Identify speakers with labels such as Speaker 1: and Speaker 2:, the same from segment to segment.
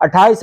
Speaker 1: 28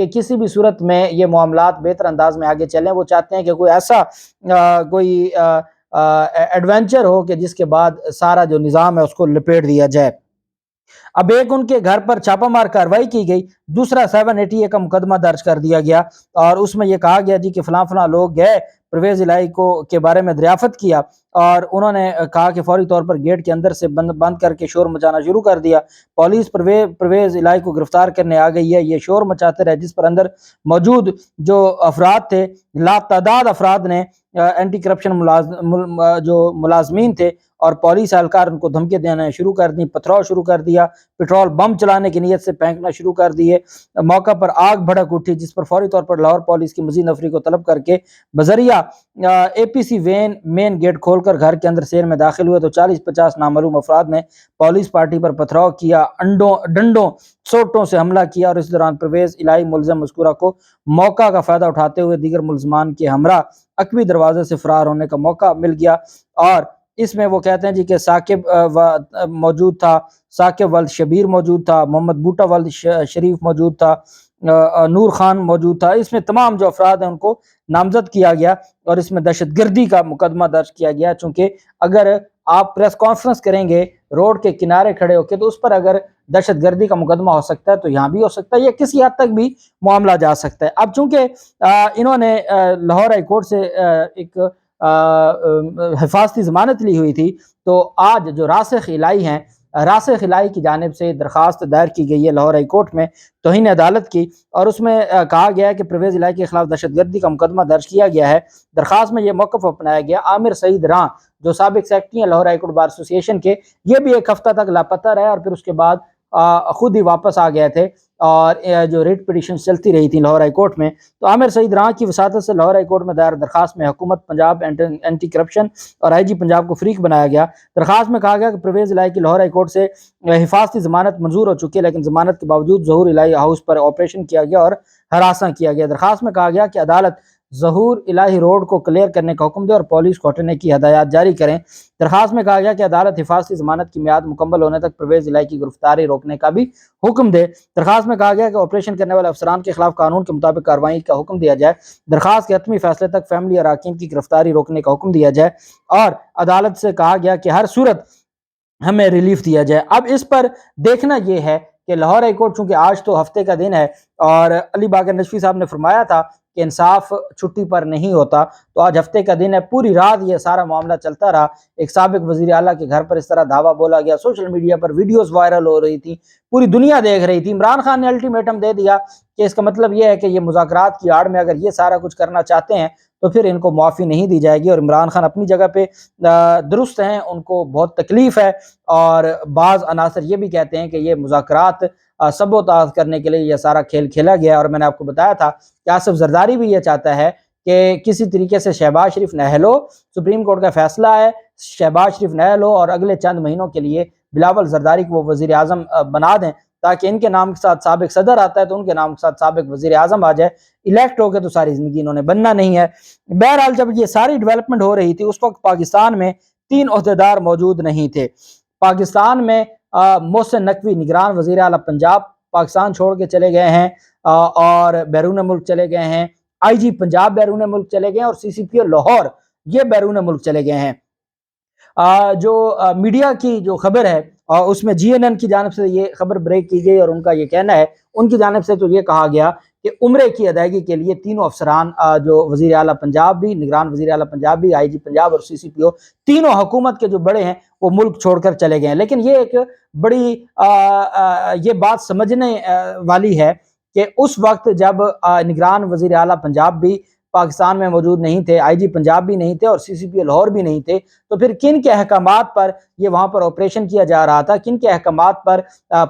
Speaker 1: کہ کسی بھی صورت میں یہ معاملات بہتر انداز میں آگے چلیں. وہ چاہتے ہیں کہ کوئی ایسا کوئی ایڈونچر ہو کہ جس کے بعد سارا جو نظام ہے اس کو لپیٹ دیا جائے. اب ایک ان کے گھر پر چھاپہ مار کارروائی کی گئی، دوسرا 780 کا مقدمہ درج کر دیا گیا اور اس میں یہ کہا گیا جی کہ فلاں فلاں لوگ گئے، پرویز الہی کو کے بارے میں دریافت کیا اور انہوں نے کہا کہ فوری طور پر گیٹ کے اندر سے بند کر کے شور مچانا شروع کر دیا. پولیس پرویز الہی کو گرفتار کرنے آ گئی ہے. یہ شور مچاتے رہے جس پر اندر موجود جو افراد تھے، لاتعداد افراد نے اینٹی کرپشن جو ملازمین تھے اور پولیس اہلکار ان کو دھمکی دینا شروع کر دی، پتھراؤ شروع کر دیا، پیٹرول بم چلانے کی نیت سے پھینکنا شروع کر دیے. موقع پر آگ بھڑک اٹھی جس پر فوری طور پر لاہور پولیس کی مزید نفری کو طلب کر کے بذریعہ اے پی سی وین مین گیٹ کھول کر گھر کے اندر سیر میں داخل ہوئے تو 40-50 نامعلوم افراد نے پولیس پارٹی پر پتھراؤ کیا، ڈنڈوں سوٹوں سے حملہ کیا اور اس دوران پرویز الہی ملزم مذکورہ کو موقع کا فائدہ اٹھاتے ہوئے دیگر ملزمان کے ہمراہ عقبی دروازے سے فرار ہونے کا موقع مل گیا. اور اس میں وہ کہتے ہیں جی کہ ثاقب موجود تھا، ثاقب ولد شبیر موجود تھا، محمد بوٹا ولد شریف موجود تھا، نور خان موجود تھا. اس میں تمام جو افراد ہیں ان کو نامزد کیا گیا اور اس میں دہشت گردی کا مقدمہ درج کیا گیا، چونکہ اگر آپ پریس کانفرنس کریں گے روڈ کے کنارے کھڑے ہو کے تو اس پر اگر دہشت گردی کا مقدمہ ہو سکتا ہے تو یہاں بھی ہو سکتا ہے، یا کسی حد تک بھی معاملہ جا سکتا ہے. اب چونکہ انہوں نے لاہور ہائی کورٹ سے ایک حفاظتی ضمانت لی ہوئی تھی، تو آج جو راسخ الہی ہیں، راسخ الہی کی جانب سے درخواست دائر کی گئی ہے لاہور ہائی کورٹ میں توہین عدالت کی، اور اس میں کہا گیا ہے کہ پرویز الہی کے خلاف دہشت گردی کا مقدمہ درج کیا گیا ہے. درخواست میں یہ موقف اپنایا گیا عامر سعید راں جو سابق سیکرٹری ہیں لاہور ہائی کورٹ بار ایسوسی ایشن کے، یہ بھی ایک ہفتہ تک لاپتہ رہے اور پھر اس کے بعد خود ہی واپس آ گئے تھے اور جو ریٹ پٹیشن چلتی رہی تھی لاہور ہائی کورٹ میں. تو عامر سعید راں کی وساطت سے لاہور ہائی کورٹ میں دائر درخواست میں حکومت پنجاب اینٹی کرپشن اور آئی جی پنجاب کو فریق بنایا گیا. درخواست میں کہا گیا کہ پرویز الہی کی لاہور ہائی کورٹ سے حفاظتی ضمانت منظور ہو چکی ہے، لیکن ضمانت کے باوجود ظہور الہی ہاؤس پر آپریشن کیا گیا اور ہراساں کیا گیا. درخواست میں کہا گیا کہ عدالت ظہور الہی روڈ کو کلیئر کرنے کا حکم دے اور پولیس کو ہٹنے کی ہدایات جاری کریں. درخواست میں کہا گیا کہ عدالت حفاظتی ضمانت کی میعاد مکمل ہونے تک پرویز الہی کی گرفتاری روکنے کا بھی حکم دے. درخواست میں کہا گیا کہ آپریشن کرنے والے افسران کے خلاف قانون کے مطابق کارروائی کا حکم دیا جائے. درخواست کے حتمی فیصلے تک فیملی اراکین کی گرفتاری روکنے کا حکم دیا جائے اور عدالت سے کہا گیا کہ ہر صورت ہمیں ریلیف دیا جائے. اب اس پر دیکھنا یہ ہے کہ لاہور ہائی کورٹ چونکہ آج تو ہفتے کا دن ہے اور علی باقر نجفی صاحب نے فرمایا تھا کہ انصاف چھٹی پر نہیں ہوتا، تو آج ہفتے کا دن ہے، پوری رات یہ سارا معاملہ چلتا رہا. ایک سابق وزیر اعلیٰ کے گھر پر اس طرح دھاوا بولا گیا، سوشل میڈیا پر ویڈیوز وائرل ہو رہی تھی، پوری دنیا دیکھ رہی تھی. عمران خان نے الٹیمیٹم دے دیا کہ اس کا مطلب یہ ہے کہ یہ مذاکرات کی آڑ میں اگر یہ سارا کچھ کرنا چاہتے ہیں تو پھر ان کو معافی نہیں دی جائے گی. اور عمران خان اپنی جگہ پہ درست ہیں، ان کو بہت تکلیف ہے اور بعض عناصر یہ بھی کہتے ہیں کہ یہ مذاکرات سبوتاژ کرنے کے لیے یہ سارا کھیل کھیلا گیا. اور میں نے آپ کو بتایا تھا کہ آصف زرداری بھی یہ چاہتا ہے کہ کسی طریقے سے شہباز شریف نہل ہو، سپریم کورٹ کا فیصلہ ہے، شہباز شریف نہل ہو اور اگلے چند مہینوں کے لیے بلاول زرداری کو وہ وزیر اعظم بنا دیں تاکہ ان کے نام کے ساتھ سابق صدر آتا ہے تو ان کے نام کے ساتھ سابق وزیر اعظم آ جائے. الیکٹ ہو کے تو ساری زندگی انہوں نے بننا نہیں ہے. بہرحال جب یہ ساری ڈیولپمنٹ ہو رہی تھی اس وقت پاکستان میں 3 عہدیدار موجود نہیں تھے. پاکستان میں محسن نقوی نگران وزیر اعلیٰ پنجاب پاکستان چھوڑ کے چلے گئے ہیں اور بیرون ملک چلے گئے ہیں. آئی جی پنجاب بیرون ملک چلے گئے ہیں اور سی سی پی او لاہور یہ بیرون ملک چلے گئے ہیں. جو میڈیا کی جو خبر ہے اس میں جی این این کی جانب سے یہ خبر بریک کی گئی اور ان کا یہ کہنا ہے، ان کی جانب سے تو یہ کہا گیا کہ عمرے کی ادائیگی کے لیے تینوں افسران جو وزیر اعلیٰ پنجاب بھی، نگران وزیر اعلیٰ پنجاب بھی، آئی جی پنجاب اور سی سی پی او تینوں حکومت کے جو بڑے ہیں وہ ملک چھوڑ کر چلے گئے ہیں. لیکن یہ ایک بڑی یہ بات سمجھنے والی ہے کہ اس وقت جب نگران وزیر اعلیٰ پنجاب بھی پاکستان میں موجود نہیں تھے، آئی جی پنجاب بھی نہیں تھے اور سی سی پی او لاہور بھی نہیں تھے، تو پھر کن کے احکامات پر یہ وہاں پر آپریشن کیا جا رہا تھا، کن کے احکامات پر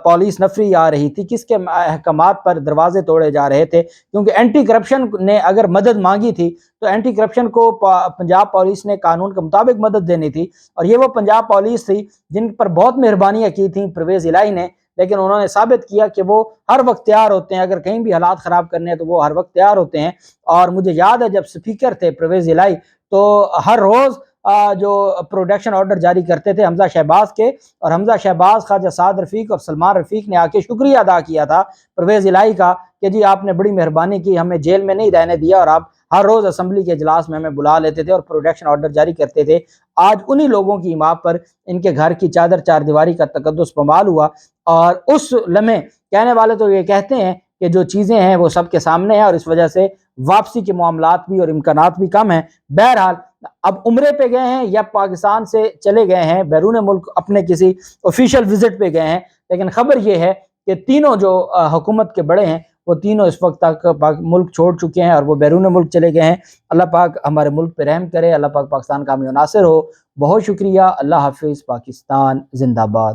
Speaker 1: پولیس نفری آ رہی تھی، کس کے احکامات پر دروازے توڑے جا رہے تھے؟ کیونکہ اینٹی کرپشن نے اگر مدد مانگی تھی تو اینٹی کرپشن کو پنجاب پولیس نے قانون کے مطابق مدد دینی تھی اور یہ وہ پنجاب پولیس تھی جن پر بہت مہربانیاں کی تھیں پرویز الہی نے، لیکن انہوں نے ثابت کیا کہ وہ ہر وقت تیار ہوتے ہیں، اگر کہیں بھی حالات خراب کرنے ہیں تو وہ ہر وقت تیار ہوتے ہیں. اور مجھے یاد ہے جب سپیکر تھے پرویز الہی تو ہر روز جو پروڈکشن آرڈر جاری کرتے تھے حمزہ شہباز کے، اور حمزہ شہباز، خواجہ سعد رفیق اور سلمان رفیق نے آ کے شکریہ ادا کیا تھا پرویز الہی کا کہ جی آپ نے بڑی مہربانی کی، ہمیں جیل میں نہیں رہنے دیا اور آپ ہر روز اسمبلی کے اجلاس میں ہمیں بلا لیتے تھے اور پروٹیکشن آرڈر جاری کرتے تھے۔ آج انہی لوگوں کی ماں پر ان کے گھر کی چادر چار دیواری کا تقدس پامال ہوا، اور اس لمحے کہنے والے تو یہ کہتے ہیں کہ جو چیزیں ہیں وہ سب کے سامنے ہیں، اور اس وجہ سے واپسی کے معاملات بھی اور امکانات بھی کم ہیں۔ بہرحال اب عمرے پہ گئے ہیں یا پاکستان سے چلے گئے ہیں بیرون ملک اپنے کسی آفیشیل وزٹ پہ گئے ہیں، لیکن خبر یہ ہے کہ تینوں جو حکومت کے بڑے ہیں وہ تینوں اس وقت تک ملک چھوڑ چکے ہیں اور وہ بیرون ملک چلے گئے ہیں۔ اللہ پاک ہمارے ملک پہ رحم کرے، اللہ پاک پاکستان کا حامی و ناصر ہو۔ بہت شکریہ، اللہ حافظ، پاکستان زندہ باد۔